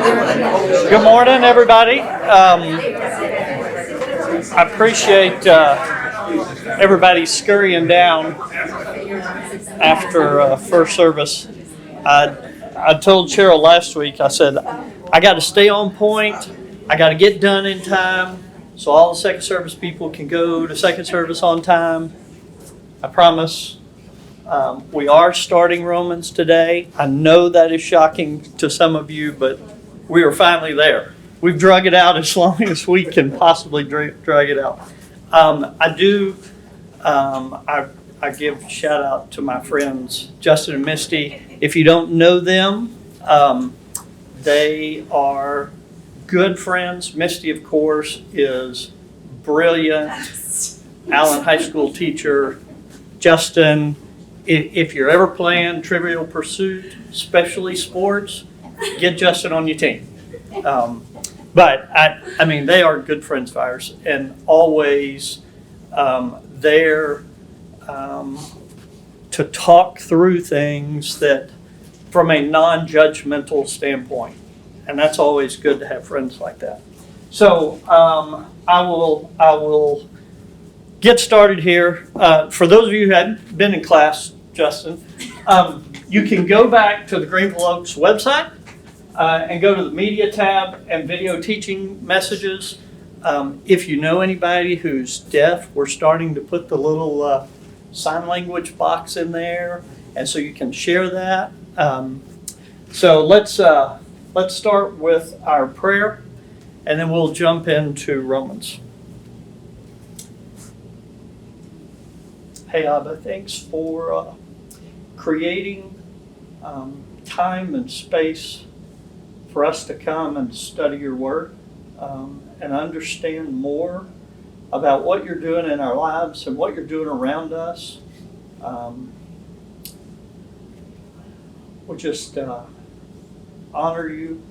Good morning, everybody. I appreciate everybody scurrying down after first service. I told Cheryl last week, I said, I got to stay on point. I got to get done in time so all the second service people can go to second service on time. I promise. We are starting Romans today. I know that is shocking to some of you, but we are finally there. We've drug it out as long as we can possibly drag it out. I give a shout out to my friends, Justin and Misty. If you don't know them, they are good friends. Misty, of course, is brilliant. Allen High School teacher. Justin, if you're ever playing Trivial Pursuit, especially sports, get Justin on your team. But I mean, they are good friends of ours, and always there to talk through things that from a non-judgmental standpoint, and that's always good to have friends like that. So I will get started here. For those of you who hadn't been in class, Justin, you can go back to the Greenville Oaks website and go to the media tab and video teaching messages. If you know anybody who's deaf, we're starting to put the little sign language box in there, and so you can share that. So let's start with our prayer, and then we'll jump into Romans. Hey, Abba, thanks for creating time and space for us to come and study your word and understand more about what you're doing in our lives and what you're doing around us. We'll just honor you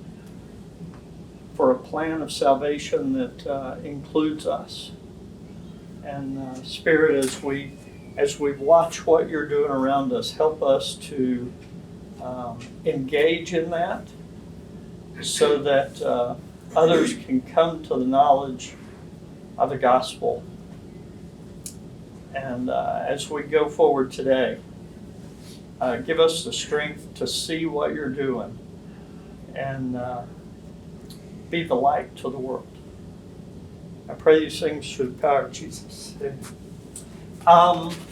for a plan of salvation that includes us. And Spirit, as we watch what you're doing around us, help us to engage in that so that others can come to the knowledge of the gospel. And as we go forward today, give us the strength to see what you're doing and be the light to the world. I pray these things through the power of Jesus.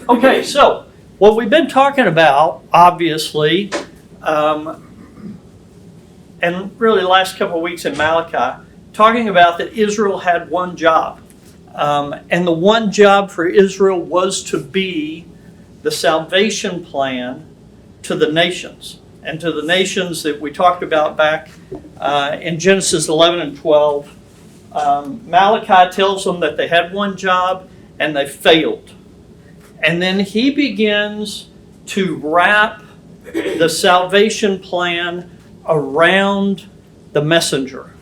Okay, so what we've been talking about, obviously, and really the last couple of weeks in Malachi, talking about that Israel had one job. And the one job for Israel was to be the salvation plan to the nations. And to the nations that we talked about back in Genesis 11 and 12. Malachi tells them that they had one job and they failed. And then he begins to wrap the salvation plan around the messenger.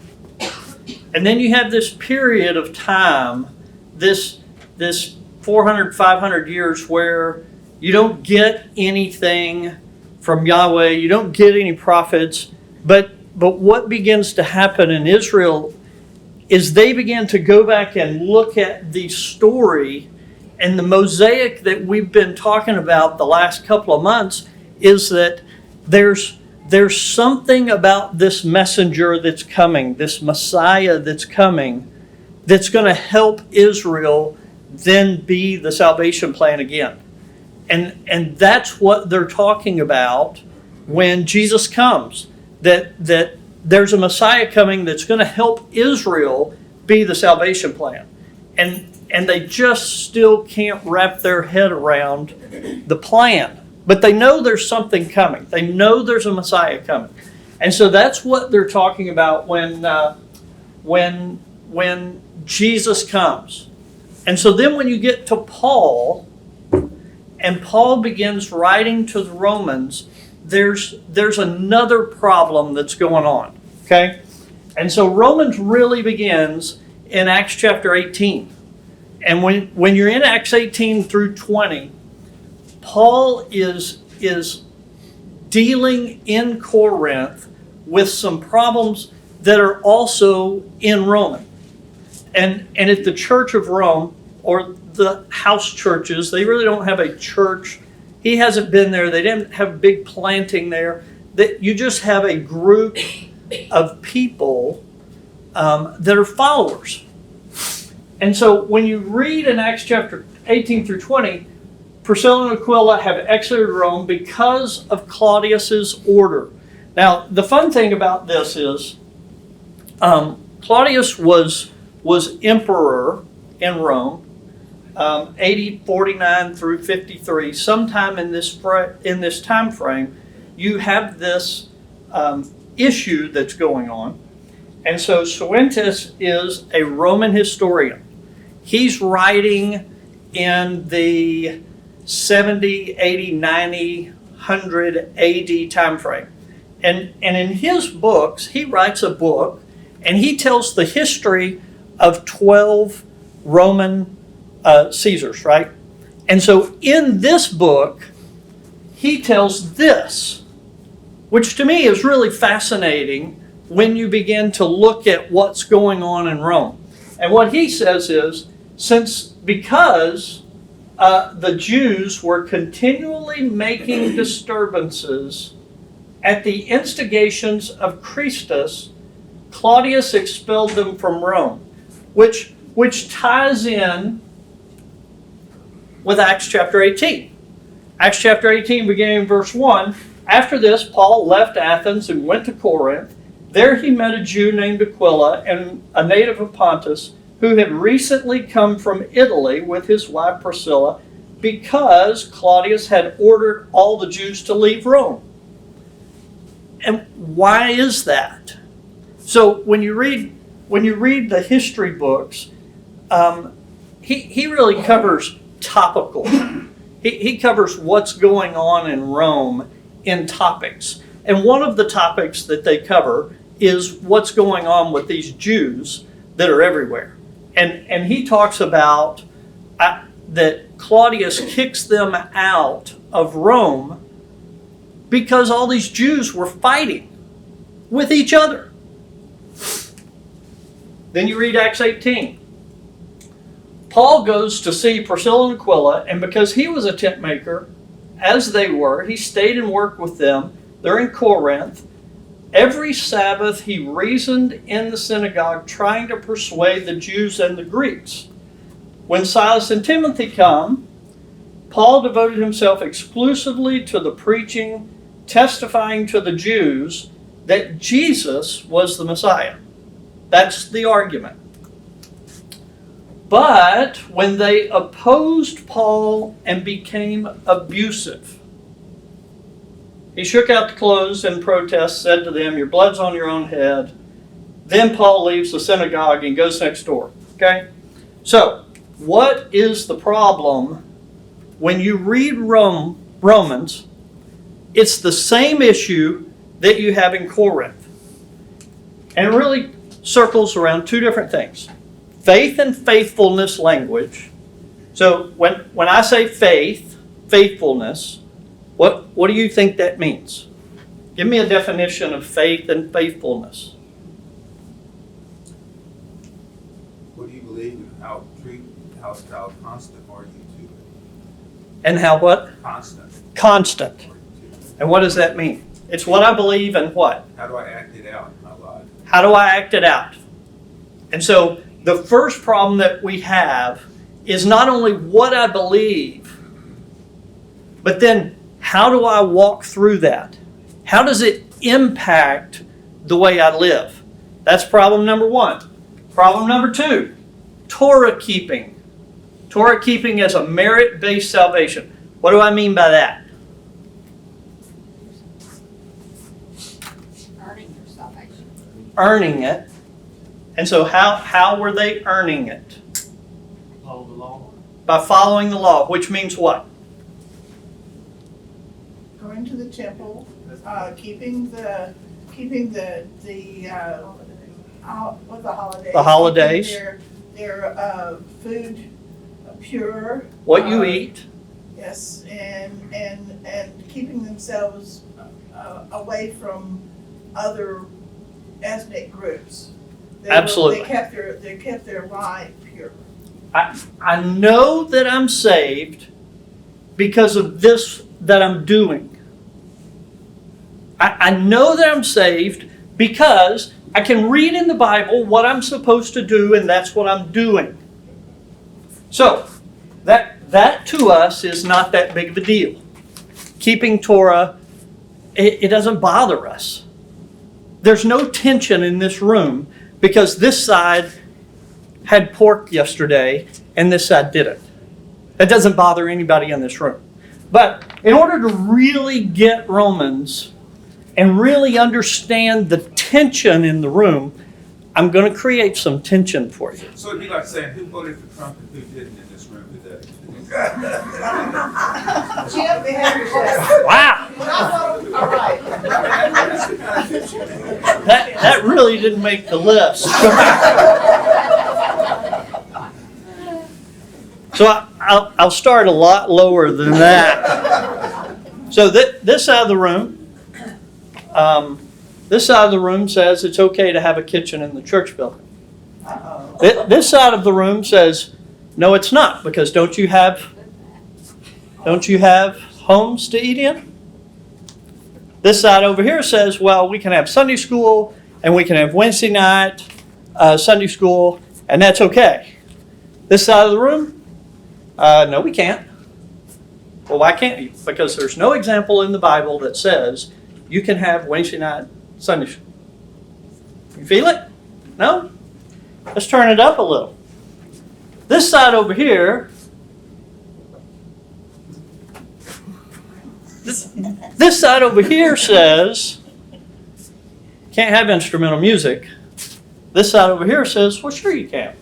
And then you have this period of time, this 400, 500 years where you don't get anything from Yahweh, you don't get any prophets, but what begins to happen in Israel is they begin to go back and look at the story, and the mosaic that we've been talking about the last couple of months is that there's something about this messenger that's coming, this Messiah that's coming, that's going to help Israel then be the salvation plan again. And that's what they're talking about when Jesus comes, that there's a Messiah coming that's going to help Israel be the salvation plan. And they just still can't wrap their head around the plan. But they know there's something coming. They know there's a Messiah coming. And so that's what they're talking about when Jesus comes. And so then when you get to Paul, and Paul begins writing to the Romans, there's another problem that's going on. Okay? And so Romans really begins in Acts chapter 18. And when you're in Acts 18 through 20, Paul is dealing in Corinth with some problems that are also in Roman. And at the Church of Rome, or the house churches, they really don't have a church. He hasn't been there. They didn't have big planting there. That you just have a group of people that are followers. And so when you read in Acts chapter 18 through 20, Priscilla and Aquila have exited Rome because of Claudius's order. Now, the fun thing about this is Claudius was emperor in Rome, AD 49 through 53. Sometime in this time frame, you have this issue that's going on. And so Suentus is a Roman historian. He's writing in the 70, 80, 90, 100 AD time frame. And in his books, he writes a book and he tells the history of 12 Roman Caesars, right? And so in this book, he tells this, which to me is really fascinating when you begin to look at what's going on in Rome. And what he says is, because the Jews were continually making disturbances at the instigations of Christus, Claudius expelled them from Rome, which ties in with Acts chapter 18. Acts chapter 18, beginning in verse 1, after this, Paul left Athens and went to Corinth. There he met a Jew named Aquila, and a native of Pontus, who had recently come from Italy with his wife Priscilla, because Claudius had ordered all the Jews to leave Rome. And why is that? So when you read the history books, he really covers topical. He covers what's going on in Rome in topics. And one of the topics that they cover is what's going on with these Jews that are everywhere. And he talks about that Claudius kicks them out of Rome because all these Jews were fighting with each other. Then you read Acts 18. Paul goes to see Priscilla and Aquila, and because he was a tent maker, as they were, he stayed and worked with them. They're in Corinth. Every Sabbath he reasoned in the synagogue, trying to persuade the Jews and the Greeks. When Silas and Timothy come, Paul devoted himself exclusively to the preaching, testifying to the Jews that Jesus was the Messiah. That's the argument. But when they opposed Paul and became abusive, he shook out the clothes in protest, said to them, "Your blood's on your own head." Then Paul leaves the synagogue and goes next door. Okay? So, what is the problem when you read Romans? It's the same issue that you have in Corinth. And it really circles around two different things. Faith and faithfulness language. So when I say faithfulness, what do you think that means? Give me a definition of faith and faithfulness. What do you believe in? How constant are you to it? And how what? Constant. Constant. And what does that mean? It's what I believe and what? How do I act it out in my life? How do I act it out? And so the first problem that we have is not only what I believe, but then how do I walk through that? How does it impact the way I live? That's problem number one. Problem number two, Torah keeping. Torah keeping as a merit-based salvation. What do I mean by that? Earning your salvation. Earning it. And so how were they earning it? Follow the law. By following the law, which means what? Going to the temple, keeping the holidays. The holidays. Keeping their food pure. What you eat. Yes, and keeping themselves away from other ethnic groups. Absolutely. They kept their line pure. I know that I'm saved because of this that I'm doing. I know that I'm saved because I can read in the Bible what I'm supposed to do, and that's what I'm doing. So, that to us is not that big of a deal. Keeping Torah, it doesn't bother us. There's no tension in this room because this side had pork yesterday and this side didn't. That doesn't bother anybody in this room. But in order to really get Romans and really understand the tension in the room, I'm going to create some tension for you. So it'd be like saying who voted for Trump and who didn't in this room today. Jim, behave yourself. Wow, All right. that really didn't make the list. So I'll start a lot lower than that. So this side of the room, says it's okay to have a kitchen in the church building. This side of the room says no, it's not, because don't you have homes to eat in? This side over here says, well, we can have Sunday school and we can have Wednesday night Sunday school, and that's okay. This side of the room, no, we can't. Well, why can't you? Because there's no example in the Bible that says you can have Wednesday night Sunday school. You feel it? No? Let's turn it up a little. This side over here, this side over here says can't have instrumental music. This side over here says, well, sure you can.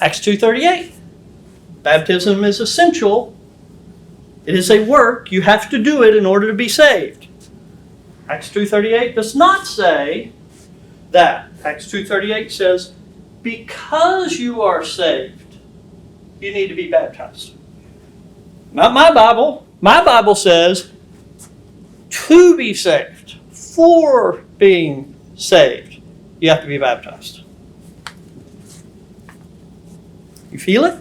Acts 2:38. Baptism is essential. It is a work. You have to do it in order to be saved. Acts 2:38 does not say that. Acts 2:38 says, because you are saved, you need to be baptized. Not my Bible. My Bible says, to be saved, for being saved, you have to be baptized. You feel it?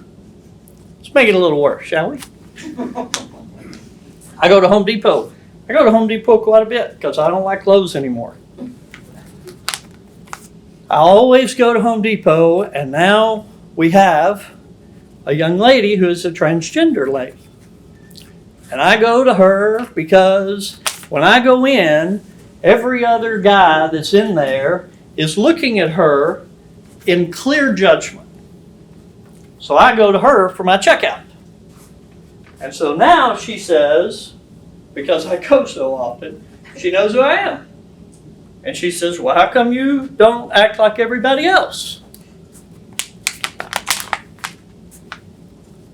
Let's make it a little worse, shall we? I go to Home Depot. I go to Home Depot quite a bit because I don't like Lowe's anymore. I always go to Home Depot, and now we have a young lady who is a transgender lady. And I go to her because when I go in, every other guy that's in there is looking at her in clear judgment. So I go to her for my checkout. And so now she says, because I go so often, she knows who I am. And she says, well, how come you don't act like everybody else?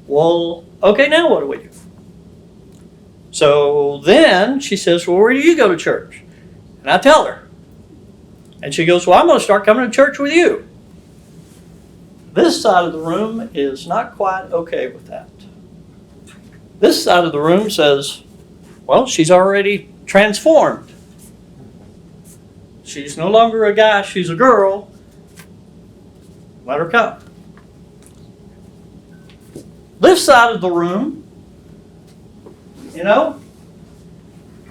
Well, okay, now what do we do? So then she says, well, where do you go to church? And I tell her. And she goes, well, I'm going to start coming to church with you. This side of the room is not quite okay with that. This side of the room says, well, she's already transformed. She's no longer a guy, she's a girl. Let her come. This side of the room, you know,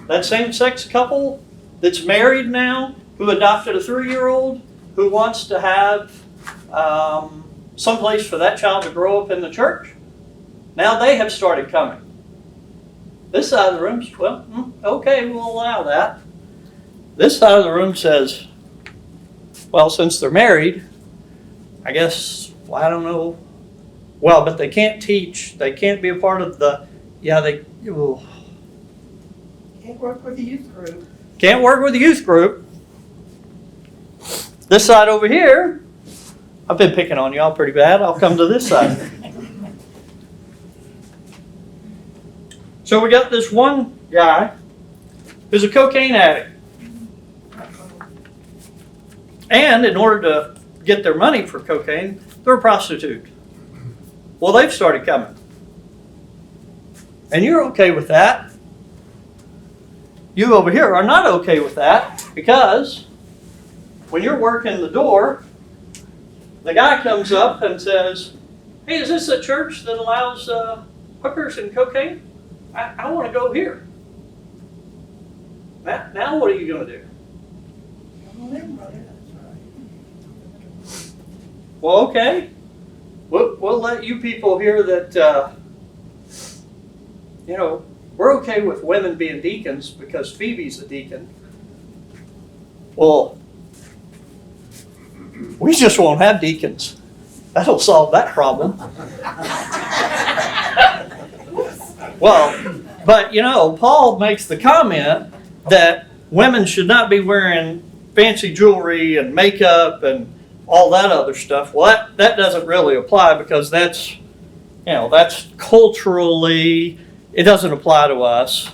that same-sex couple that's married now, who adopted a 3-year-old, who wants to have someplace for that child to grow up in the church, now they have started coming. This side of the room, well, okay, we'll allow that. This side of the room says, well, since they're married, I guess, well, I don't know. Well, but they can't teach. They can't be a part of the, Can't work with the youth group. Can't work with the youth group. This side over here, I've been picking on y'all pretty bad. I'll come to this side. So we got this one guy who's a cocaine addict. And in order to get their money for cocaine, they're a prostitute. Well, they've started coming. And you're okay with that. you over here are not okay with that, because when you're working the door, the guy comes up and says, hey, is this a church that allows hookers and cocaine? I want to go here. Now what are you going to do? Come on in, brother. Well, okay. We'll let you people hear that, we're okay with women being deacons because Phoebe's a deacon. Well, we just won't have deacons. That'll solve that problem. Well, but Paul makes the comment that women should not be wearing fancy jewelry and makeup and all that other stuff. Well, that doesn't really apply, because that's culturally, it doesn't apply to us.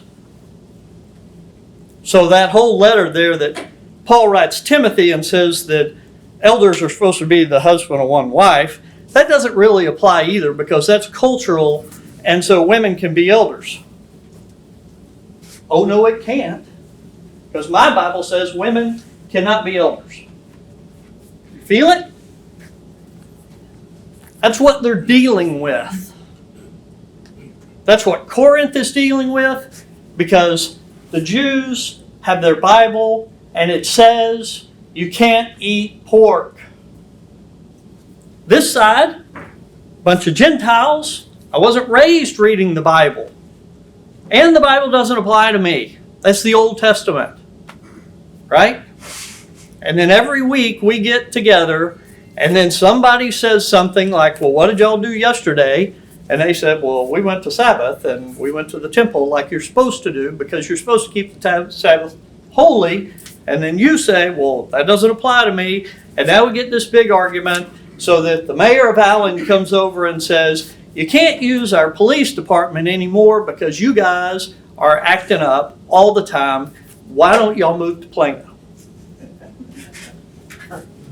So that whole letter there that Paul writes Timothy and says that elders are supposed to be the husband of one wife, that doesn't really apply either, because that's cultural, and so women can be elders. Oh no, it can't, because my Bible says women cannot be elders. You feel it? That's what they're dealing with. That's what Corinth is dealing with, because the Jews have their Bible and it says you can't eat pork. This side, bunch of Gentiles. I wasn't raised reading the Bible. And the Bible doesn't apply to me. That's the Old Testament. Right? And then every week we get together and then somebody says something like, well, what did y'all do yesterday? And they said, well, we went to Sabbath and we went to the temple like you're supposed to do, because you're supposed to keep the Sabbath holy. And then you say, well, that doesn't apply to me. And now we get this big argument, so that the mayor of Allen comes over and says, you can't use our police department anymore because you guys are acting up all the time. Why don't y'all move to Plano?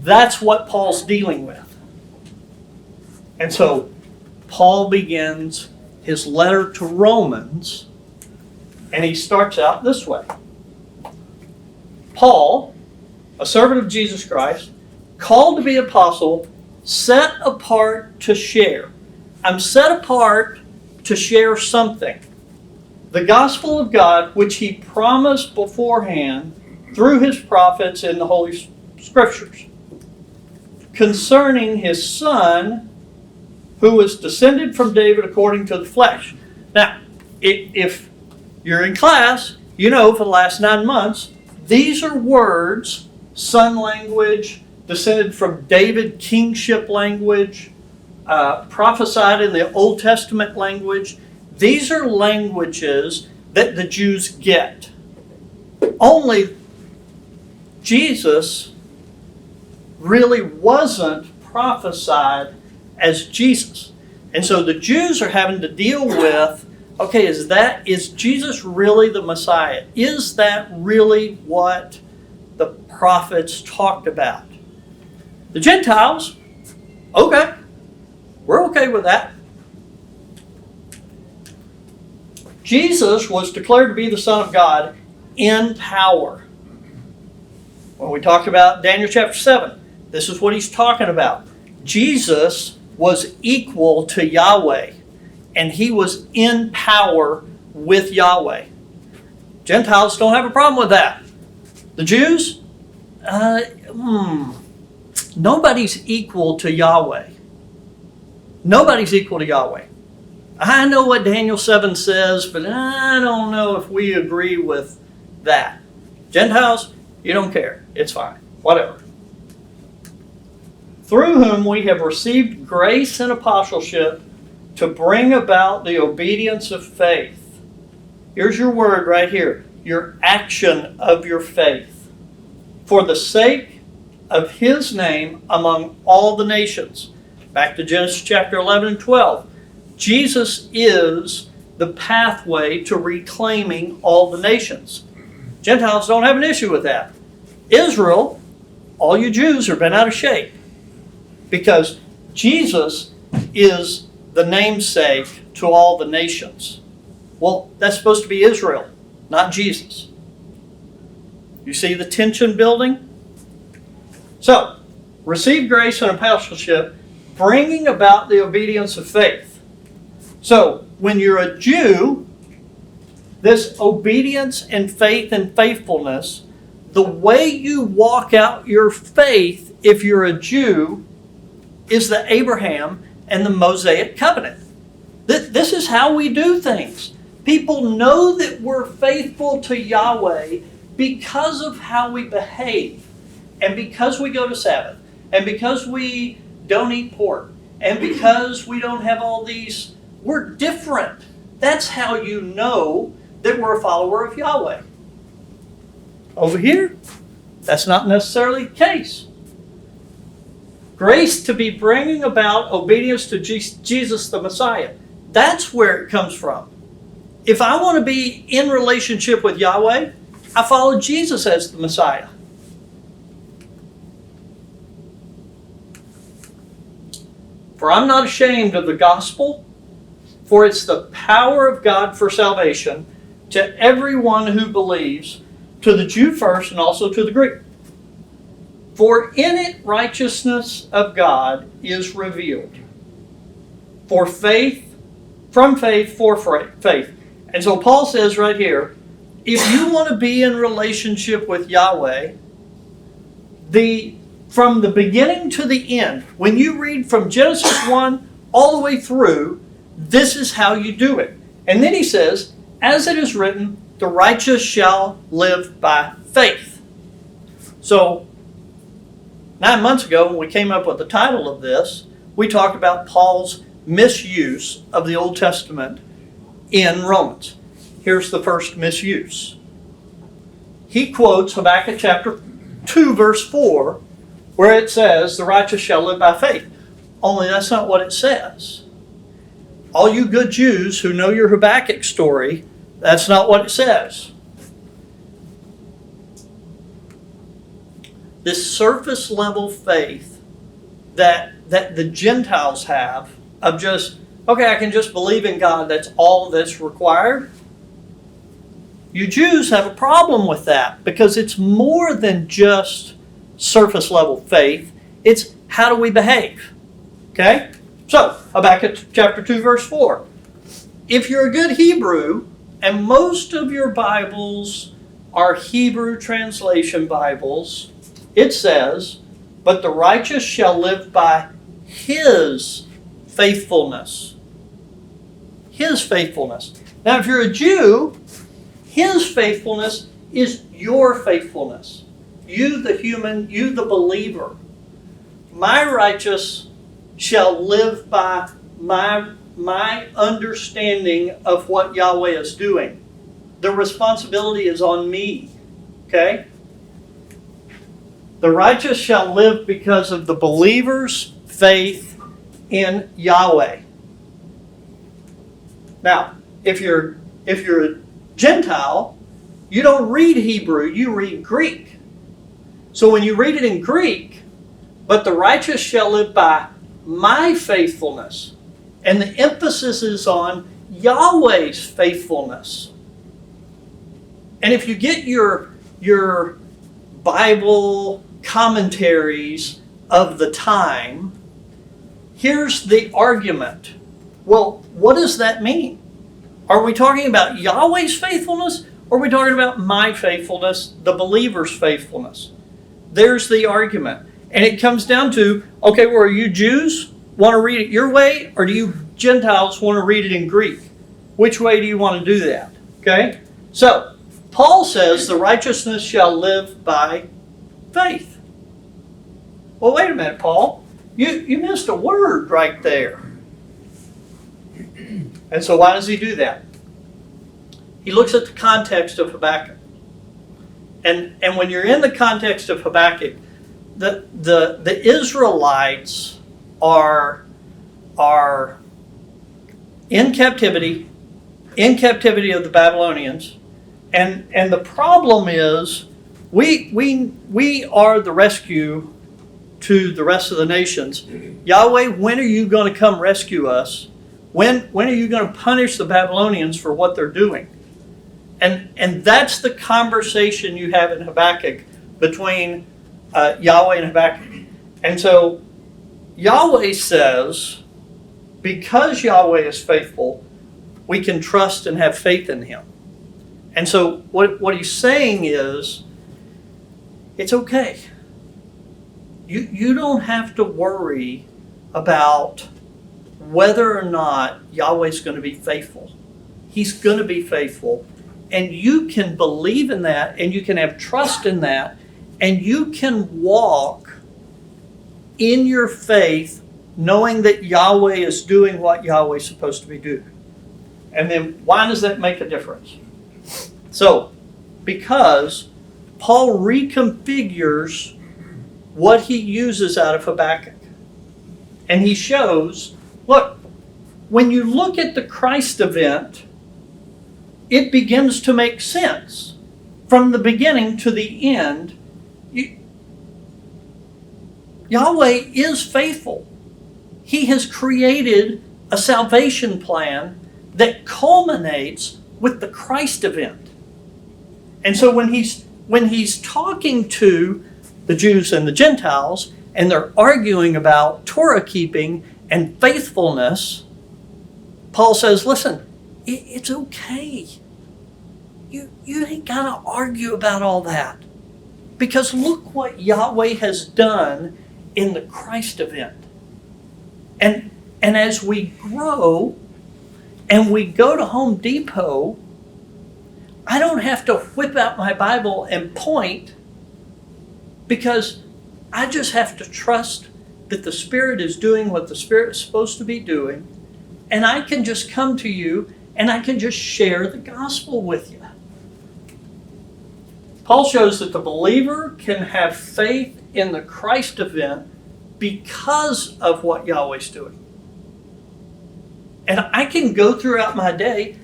That's what Paul's dealing with. And so Paul begins his letter to Romans, and he starts out this way. Paul, a servant of Jesus Christ, called to be apostle, set apart to share. I'm set apart to share something. The gospel of God, which he promised beforehand through his prophets in the Holy Scriptures, concerning his Son, who was descended from David according to the flesh. Now, if you're in class, you know for the last 9 months, these are words, son language, descended from David, kingship language, prophesied in the Old Testament language. These are languages that the Jews get. Only Jesus really wasn't prophesied as Jesus. And so the Jews are having to deal with, okay, is Jesus really the Messiah? Is that really what the prophets talked about? The Gentiles, okay, we're okay with that. Jesus was declared to be the Son of God in power. When we talk about Daniel chapter 7, this is what he's talking about. Jesus was equal to Yahweh, and he was in power with Yahweh. Gentiles don't have a problem with that. The Jews, nobody's equal to Yahweh. Nobody's equal to Yahweh. I know what Daniel 7 says, but I don't know if we agree with that. Gentiles, you don't care. It's fine. Whatever. Through whom we have received grace and apostleship to bring about the obedience of faith. Here's your word right here. Your action of your faith. For the sake of his name among all the nations. Back to Genesis chapter 11 and 12. Jesus is the pathway to reclaiming all the nations. Gentiles don't have an issue with that. Israel, all you Jews are bent out of shape, because Jesus is the namesake to all the nations. Well, that's supposed to be Israel, not Jesus. You see the tension building? So, receive grace and apostleship, bringing about the obedience of faith. So, when you're a Jew, this obedience and faith and faithfulness, the way you walk out your faith if you're a Jew is the Abraham and the Mosaic covenant. This is how we do things. People know that we're faithful to Yahweh because of how we behave, and because we go to Sabbath, and because we don't eat pork, and because we don't have all these, we're different. That's how you know that we're a follower of Yahweh. Over here, that's not necessarily the case. Grace to be bringing about obedience to Jesus the Messiah. That's where it comes from. If I want to be in relationship with Yahweh, I follow Jesus as the Messiah. For I'm not ashamed of the gospel, for it's the power of God for salvation to everyone who believes, to the Jew first and also to the Greek. For in it righteousness of God is revealed. For faith, from faith, for faith. And so Paul says right here, if you want to be in relationship with Yahweh, from the beginning to the end, when you read from Genesis 1 all the way through, this is how you do it. And then he says, as it is written, the righteous shall live by faith. So, 9 months ago, when we came up with the title of this, we talked about Paul's misuse of the Old Testament in Romans. Here's the first misuse. He quotes Habakkuk chapter 2, verse 4, where it says, the righteous shall live by faith. Only that's not what it says. All you good Jews who know your Habakkuk story, that's not what it says. This surface level faith that the Gentiles have of just, okay, I can just believe in God, that's all that's required. You Jews have a problem with that because it's more than just surface level faith. It's how do we behave? Okay? So, Habakkuk chapter 2, verse 4. If you're a good Hebrew, and most of your Bibles are Hebrew translation Bibles, it says, but the righteous shall live by his faithfulness. His faithfulness. Now, if you're a Jew, his faithfulness is your faithfulness. You, the human, you, the believer. My righteous shall live by my understanding of what Yahweh is doing. The responsibility is on me. Okay? The righteous shall live because of the believer's faith in Yahweh. Now, if you're a Gentile, you don't read Hebrew, you read Greek. So when you read it in Greek, but the righteous shall live by my faithfulness, and the emphasis is on Yahweh's faithfulness. And if you get your Bible commentaries of the time, here's the argument. Well, what does that mean? Are we talking about Yahweh's faithfulness, or are we talking about my faithfulness, the believer's faithfulness? There's the argument. And it comes down to, okay, well, are you Jews want to read it your way, or do you Gentiles want to read it in Greek? Which way do you want to do that? Okay? So, Paul says the righteousness shall live by faith. Well, wait a minute, Paul. You missed a word right there. And so why does he do that? He looks at the context of Habakkuk. And when you're in the context of Habakkuk, the Israelites are in captivity of the Babylonians, and the problem is we are the rescue to the rest of the nations. Yahweh, when are you going to come rescue us? When are you going to punish the Babylonians for what they're doing? And that's the conversation you have in Habakkuk between Yahweh and Habakkuk. And so Yahweh says, because Yahweh is faithful, we can trust and have faith in him. And so what he's saying is, it's okay. You don't have to worry about whether or not Yahweh's going to be faithful. He's going to be faithful. And you can believe in that, and you can have trust in that, and you can walk in your faith knowing that Yahweh is doing what Yahweh's supposed to be doing. And then why does that make a difference? So, because Paul reconfigures what he uses out of Habakkuk. And he shows, look, when you look at the Christ event, it begins to make sense. From the beginning to the end, Yahweh is faithful. He has created a salvation plan that culminates with the Christ event. And so when he's talking to the Jews and the Gentiles, and they're arguing about Torah keeping and faithfulness, Paul says, listen, it's okay. You ain't got to argue about all that. Because look what Yahweh has done in the Christ event. And as we grow and we go to Home Depot, I don't have to whip out my Bible and point, because I just have to trust that the Spirit is doing what the Spirit is supposed to be doing, and I can just come to you and I can just share the gospel with you. Paul shows that the believer can have faith in the Christ event because of what Yahweh's doing. And I can go throughout my day.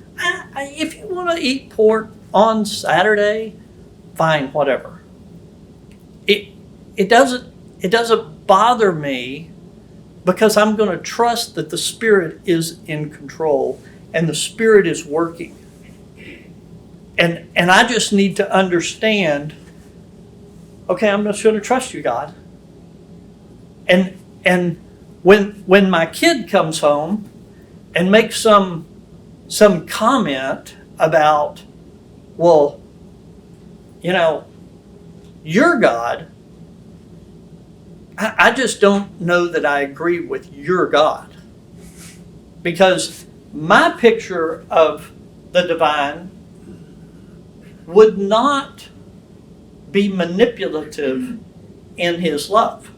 If you want to eat pork on Saturday, fine, whatever. It doesn't bother me, because I'm going to trust that the Spirit is in control and the Spirit is working. And I just need to understand, okay, I'm just going to trust you, God. And when my kid comes home and makes some comment about, well, your God, I just don't know that I agree with your God. Because my picture of the divine would not be manipulative in his love.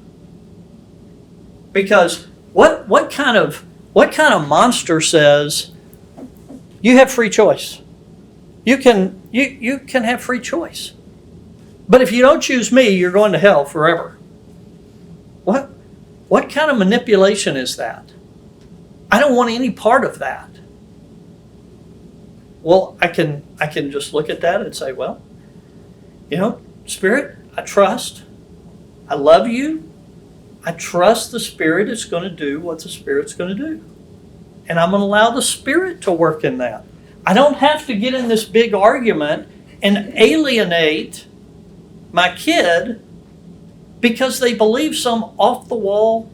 Because what kind of monster says you have free choice? You can have free choice. But if you don't choose me, you're going to hell forever. What kind of manipulation is that? I don't want any part of that. Well, I can just look at that and say, well, Spirit, I trust. I love you. I trust the Spirit is going to do what the Spirit's going to do. And I'm going to allow the Spirit to work in that. I don't have to get in this big argument and alienate my kid because they believe some off-the-wall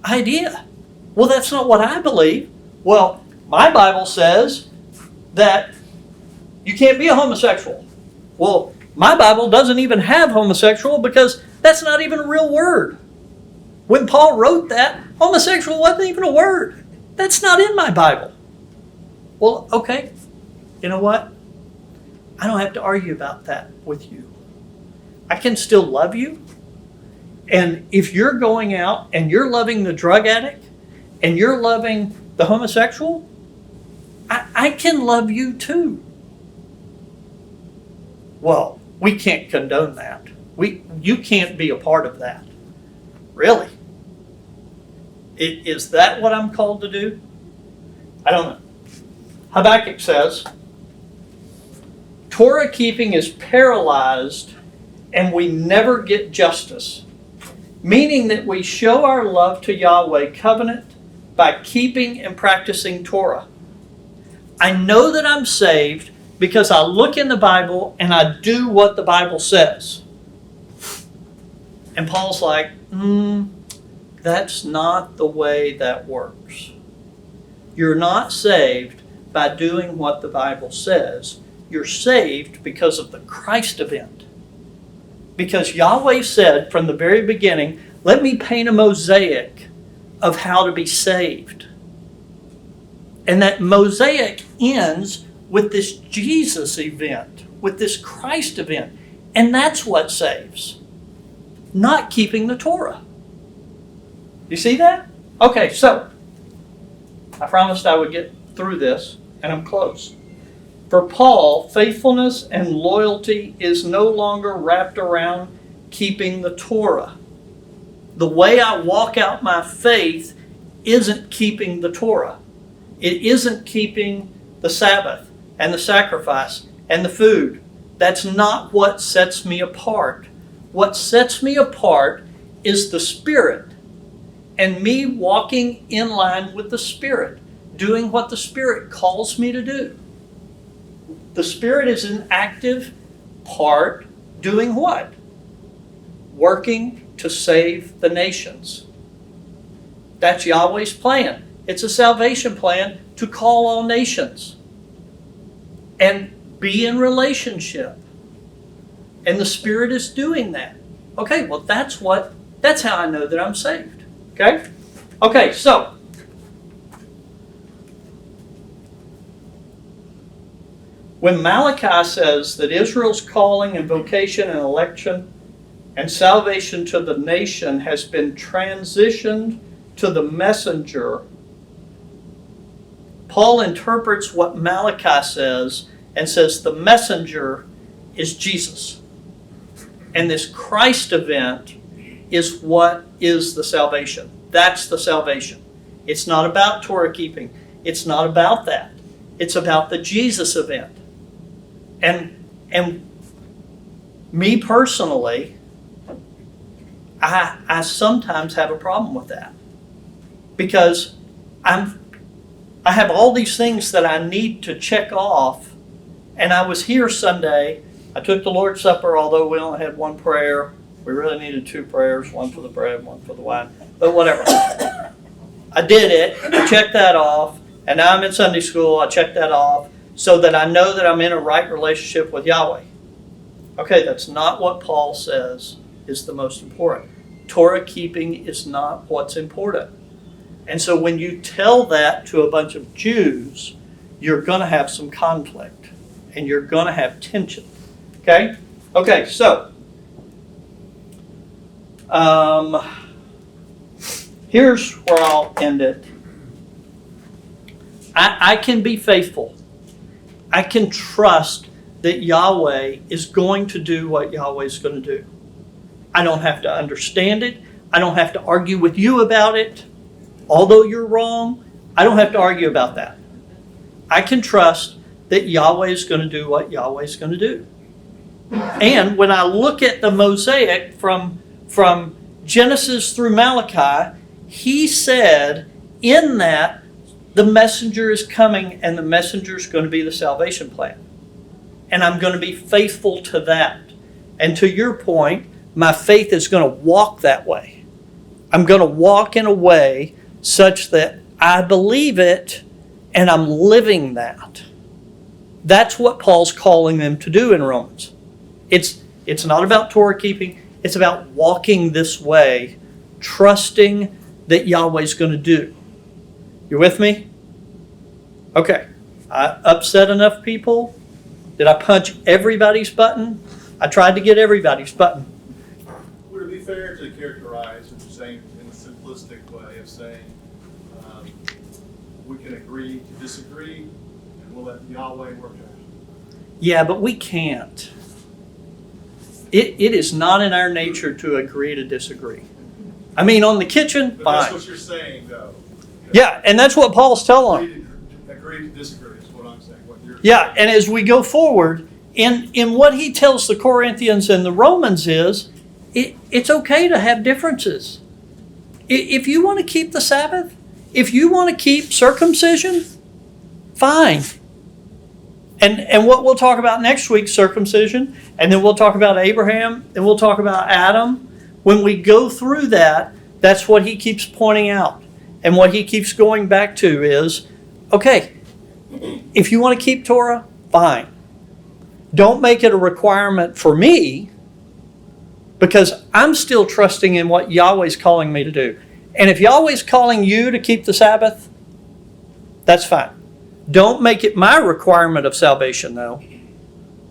idea. Well, that's not what I believe. Well, my Bible says that you can't be a homosexual. Well, my Bible doesn't even have homosexual, because that's not even a real word. When Paul wrote that, homosexual wasn't even a word. That's not in my Bible. Well, okay, you know what? I don't have to argue about that with you. I can still love you. And if you're going out and you're loving the drug addict and you're loving the homosexual, I can love you too. Well, we can't condone that. You can't be a part of that. Really? Is that what I'm called to do? I don't know. Habakkuk says, Torah keeping is paralyzed and we never get justice, meaning that we show our love to Yahweh covenant by keeping and practicing Torah. I know that I'm saved because I look in the Bible and I do what the Bible says. And Paul's like, that's not the way that works. You're not saved by doing what the Bible says. You're saved because of the Christ event. Because Yahweh said from the very beginning, let me paint a mosaic of how to be saved. And that mosaic ends with this Jesus event, with this Christ event. And that's what saves, not keeping the Torah. You see that? Okay, so I promised I would get through this, and I'm close. For Paul, faithfulness and loyalty is no longer wrapped around keeping the Torah. The way I walk out my faith isn't keeping the Torah. It isn't keeping the Sabbath and the sacrifice and the food. That's not what sets me apart. What sets me apart is the Spirit and me walking in line with the Spirit, doing what the Spirit calls me to do. The Spirit is an active part doing what? Working to save the nations. That's Yahweh's plan. It's a salvation plan to call all nations and be in relationship. And the Spirit is doing that. Okay, well that's how I know that I'm saved. Okay? Okay, so when Malachi says that Israel's calling and vocation and election and salvation to the nation has been transitioned to the messenger, Paul interprets what Malachi says and says the messenger is Jesus. And this Christ event is what is the salvation. That's the salvation. It's not about Torah keeping. It's not about that. It's about the Jesus event. And me personally, I sometimes have a problem with that. Because I have all these things that I need to check off. And I was here Sunday. I took the Lord's Supper, although we only had one prayer. We really needed two prayers, one for the bread, one for the wine. But whatever. I did it. I checked that off. And now I'm in Sunday school. I checked that off so that I know that I'm in a right relationship with Yahweh. Okay, that's not what Paul says is the most important. Torah keeping is not what's important. And so when you tell that to a bunch of Jews, you're going to have some conflict. And you're going to have tension. Okay? Okay, so here's where I'll end it. I can be faithful. I can trust that Yahweh is going to do what Yahweh is going to do. I don't have to understand it. I don't have to argue with you about it. Although you're wrong, I don't have to argue about that. I can trust that Yahweh is going to do what Yahweh is going to do. And when I look at the mosaic from Genesis through Malachi, he said in that the messenger is coming and the messenger is going to be the salvation plan. And I'm going to be faithful to that. And to your point, my faith is going to walk that way. I'm going to walk in a way such that I believe it and I'm living that. That's what Paul's calling them to do in Romans. It's not about Torah keeping. It's about walking this way, trusting that Yahweh's going to do. You with me? Okay. I upset enough people. Did I punch everybody's button? I tried to get everybody's button. Would it be fair to characterize what you're saying in a simplistic way of saying we can agree to disagree and we'll let Yahweh work it out? Yeah, but we can't. It is not in our nature to agree to disagree. I mean, on the kitchen, But fine. that's what you're saying, though. Yeah, and that's what Paul's telling. Agree to disagree is what I'm saying. What you're Yeah, and as we go forward, in what he tells the Corinthians and the Romans is, it's okay to have differences. If you want to keep the Sabbath, if you want to keep circumcision, fine. And what we'll talk about next week, circumcision, and then we'll talk about Abraham, and we'll talk about Adam. When we go through that, that's what he keeps pointing out. And what he keeps going back to is, okay, if you want to keep Torah, fine. Don't make it a requirement for me, because I'm still trusting in what Yahweh's calling me to do. And if Yahweh's calling you to keep the Sabbath, that's fine. Don't make it my requirement of salvation, though.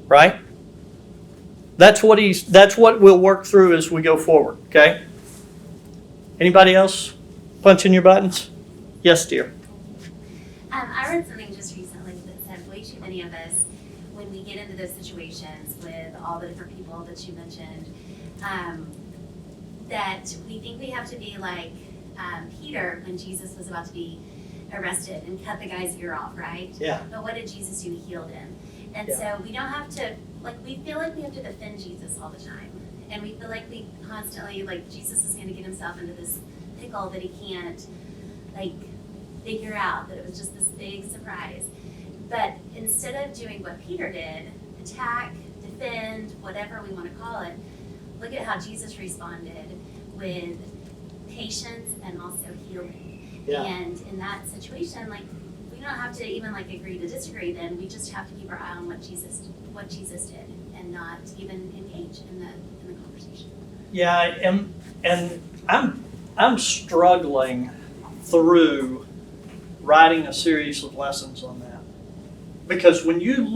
Right? That's what we'll work through as we go forward, okay? Anybody else punching your buttons? Yes, dear. I read something just recently that said way too many of us, when we get into those situations with all the different people that you mentioned, that we think we have to be like Peter when Jesus was about to be arrested and cut the guy's ear off, right? Yeah. But what did Jesus do? He healed him. And Yeah. so we don't have to, like, we feel like we have to defend Jesus all the time. And we feel like we constantly, like, Jesus is going to get himself into this pickle that he can't, like, figure out, that it was just this big surprise. But instead of doing what Peter did, attack, defend, whatever we want to call it, look at how Jesus responded with patience and also healing. Yeah. And in that situation, like, we don't have to even like agree to disagree then. We just have to keep our eye on what Jesus did and not even engage in the conversation. Yeah, and I'm struggling through writing a series of lessons on that. Because when you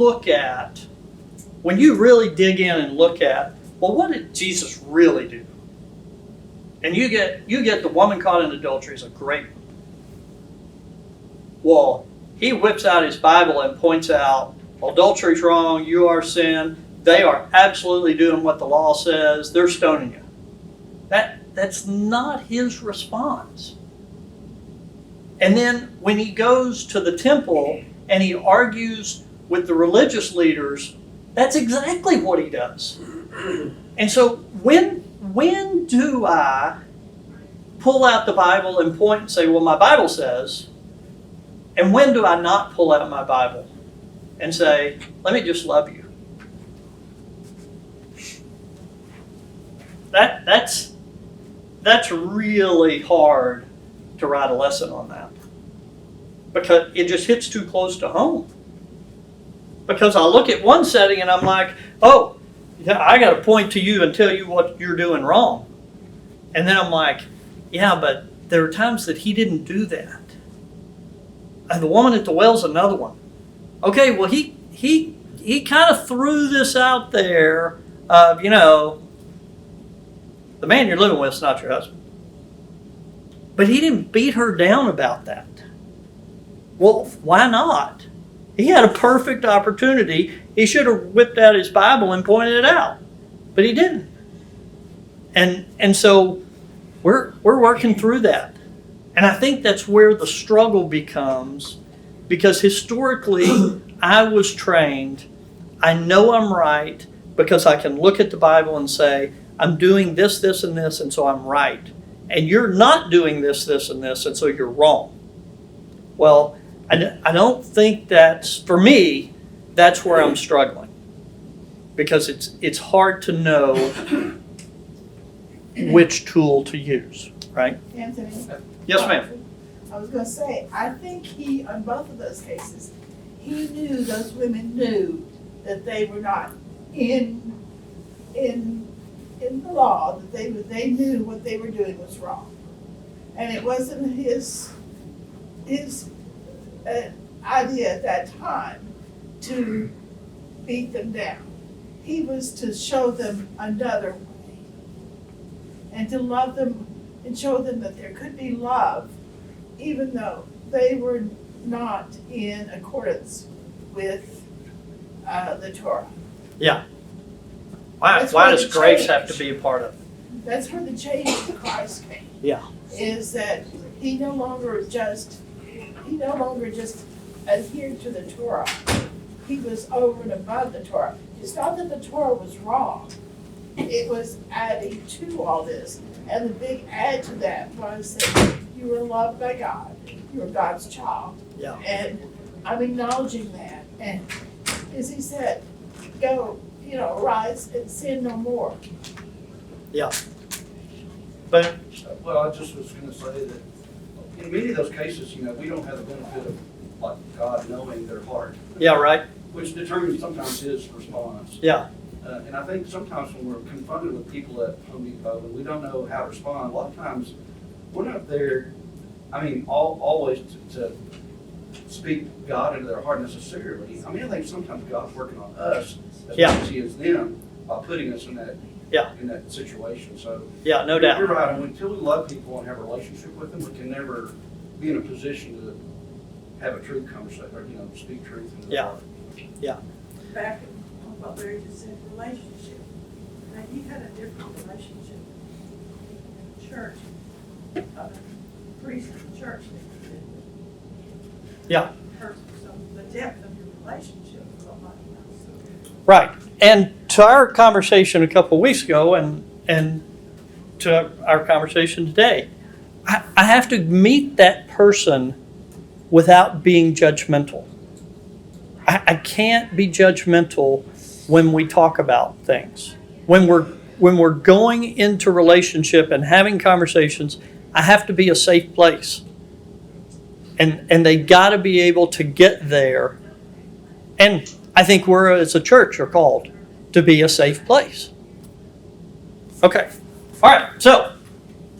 really dig in and look at, well, what did Jesus really do? And you get the woman caught in adultery is a great one. Well, he whips out his Bible and points out, adultery's wrong, you are sin, they are absolutely doing what the law says, they're stoning you. That's not his response. And then when he goes to the temple and he argues with the religious leaders, that's exactly what he does. And so when do I pull out the Bible and point and say, well, my Bible says, and when do I not pull out my Bible and say, let me just love you? That's really hard to write a lesson on that. Because it just hits too close to home. Because I look at one setting and I'm like, oh, yeah, I got to point to you and tell you what you're doing wrong. And then I'm like, yeah, but there are times that he didn't do that. And the woman at the well's another one. Okay, well, he kind of threw this out there of, the man you're living with is not your husband. But he didn't beat her down about that. Well, why not? He had a perfect opportunity. He should have whipped out his Bible and pointed it out. But he didn't. And so we're working through that. And I think that's where the struggle becomes, because historically I was trained, I know I'm right because I can look at the Bible and say, I'm doing this, this, and this, and so I'm right. And you're not doing this, this, and this, and so you're wrong. Well, I don't think for me, that's where I'm struggling. Because it's hard to know which tool to use, right? Anthony? Yes, ma'am. I was going to say, I think he, on both of those cases, he knew, those women knew that they were not in the law, that they knew what they were doing was wrong. And it wasn't his idea at that time to beat them down. He was to show them another way and to love them and show them that there could be love even though they were not in accordance with the Torah. Yeah. Why does grace have to be a part of it? That's where the change to Christ came. Yeah. Is that he no longer just adhered to the Torah. He was over and above the Torah. It's not that the Torah was wrong. It was adding to all this. And the big add to that was that you were loved by God. You were God's child. Yeah. And I'm acknowledging that. And is he said, go, arise and sin no more. But, Well, I just was gonna say that in many of those cases, we don't have the benefit of like God knowing their heart. yeah, right? Which determines sometimes his response. Yeah, And I think sometimes when we're confronted with people at Home Depot and we don't know how to respond, a lot of times we're not there, always to speak God into their heart necessarily. I think sometimes God's working on us as Yeah. much as he is them by putting us in that, Yeah. in that situation. So yeah, no you're doubt. right. And until we love people and have a relationship with them, we can never be in a position to have a truth conversation or, speak truth into their Yeah. heart. Back on what Larry just said, relationship. Now, you had a different relationship in the church, priest in the church than you did with Yeah. the person. So the depth of your relationship is a lot else. Right. And to our conversation a couple of weeks ago and to our conversation today, I have to meet that person without being judgmental. I can't be judgmental when we talk about things. When we're going into relationship and having conversations, I have to be a safe place. And they got to be able to get there. And I think we're, as a church, are called to be a safe place. Okay. All right. So,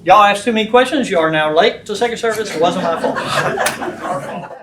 y'all asked too many questions. You are now late to second service. It wasn't my fault.